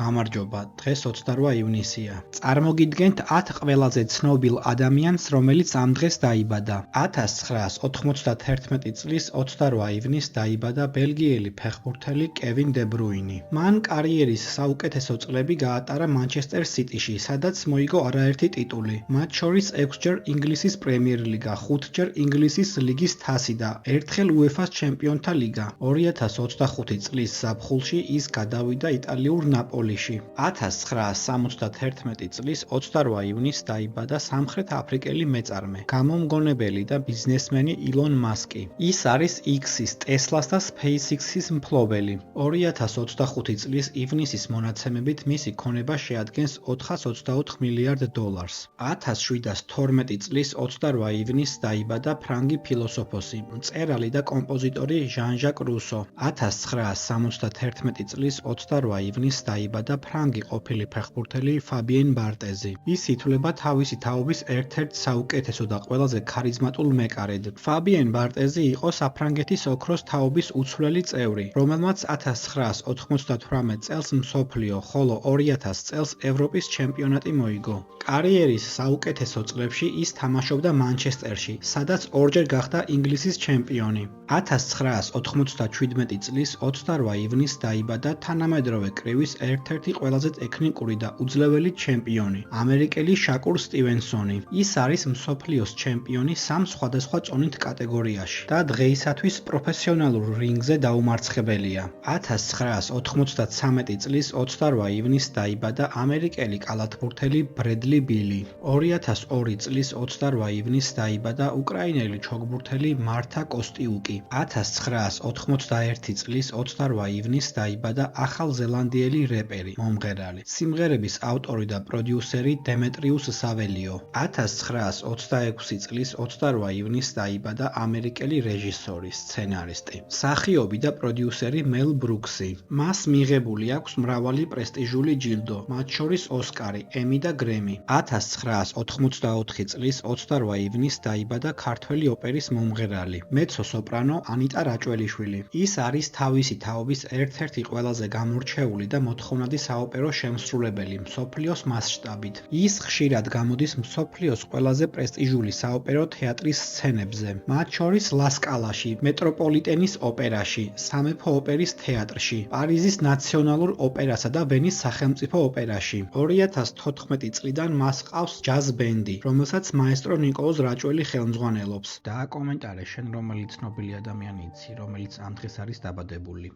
გამარჯობა, დღეს 28 ივნისია. წარმოგიდგენთ 10 ყველაზე ცნობილ ადამიანს, რომელიც ამ დღეს დაიბადა. 1991 წლის 28 ივნისს დაიბადა ბელგიელი ფეხბურთელი კევინ დე ბრუინი. მან კარიერის საუკეთესო წლები გაატარა მანჩესტერ სიტიში, სადაც მოიგო არაერთი ტიტული, მათ შორის 6-ჯერ ინგლისის პრემიერლიგა, 5-ჯერ ინგლისის ლიგის თასი და ერთხელ უეფა-ს ჩემპიონთა ლიგა. 2025 წლის ზაფხულში ის გადავიდა იტალიურ ნაპოლიში. 1971 წლის 28 ივნისს დაიბადა სამხრეთ აფრიკელი მეწარმე, გამომგონებელი და ბიზნესმენი ილონ მასკი. ის არის X-ის, Tesla-s და SpaceX-ის მფლობელი. 2025 წლის ივნისის მონაცემებით მისი ქონება შეადგენს $424 მილიარდ. 1712 წლის 28 ივნისს დაიბადა ფრანგი ფილოსოფოსი, მწერალი და კომპოზიტორი ჟან-ჟაკ რუსო. 1971 წლის 28 ივნისს დაიბადა ფრანგი ყოფილი ფეხბურთელი ფაბიენ ბარტეზი. ის ითვლება თავისი თაობის ერთ-ერთ საუკეთესო და ყველაზე ქარიზმატულ მეკარედ. ფაბიენ ბარტეზი იყო საფრანგეთის ოქროს თაობის უცვლელი წევრი, რომელმაც 1998 წელს მსოფლიო, ხოლო 2000 წელს ევროპის ჩემპიონატი მოიგო. კარიერის საუკეთესო წლებში ის თამაშობდა მანჩესტერში, სადაც ორჯერ გახდა ინგლისის ჩემპიონი. 1997 წლის 28 ივნისს დაიბადა თანამედროვე კრივის ერთ-ერთი ყველაზე ტექნიკური და უძლეველი ჩემპიონი, ამერიკელი შაკურ სტივენსონი. ის არის მსოფლიოს ჩემპიონი 3 სხვადასხვა წონით კატეგორიაში და დღეისათვის პროფესიონალურ რინგზე დაუმარცხებელია. 1993 წლის 28 ივნისს დაიბადა ამერიკელი კალათბურთელი ბრედლი ბილი. 2002 წლის 28 ივნისს დაიბადა უკრაინელი ჩოგბურთელი მართა კოსტიუკი. 1991 წლის 28 ივნისს დაიბადა ახალზელანდიელი რეპერი, მომღერალი, სიმღერების ავტორი და პროდიუსერი დემეტრიუს საველიო. 1926 წლის 28 ივნისს დაიბადა ამერიკელი რეჟისორი, სცენარისტი, მსახიობი და პროდიუსერი მელ ბრუქსი. მას მიღებული აქვს მრავალი პრესტიჟული ჯილდო, მათ შორის ოსკარი, ემი და გრემი. 1984 წლის 28 ივნისს დაიბადა ქართველი ოპერის მომღერალი, მეცო-სოპრანო ანიტა რაჭველიშვილი. ის არის თავისი თაობის ერთ-ერთი ყველაზე გამორჩეული და მოთხოვნადი საოპერო შემსრულებელი მსოფლიოს მასშტაბით. ის ხშირად გამოდის მსოფლიოს ყველაზე პრესტიჟული საოპერო თეატრის სცენებზე, მათ შორის ლა სკალაში, მეტროპოლიტენის ოპერაში, სამეფო ოპერის თეატრში, პარიზის ნაციონალურ ოპერასა და ვენის სახელმწიფო ოპერაში. 2014 წლიდან მას ჰყავს ჯაზ ბენდი, რომელსაც მაესტრო ნიკოლოზ რაჭველი ხელმძღვანელობს. და კომენტარე შენ რომელი ცნობილი ადამიანი იცი, რომელიც ამ დღეს არის დაბადებული.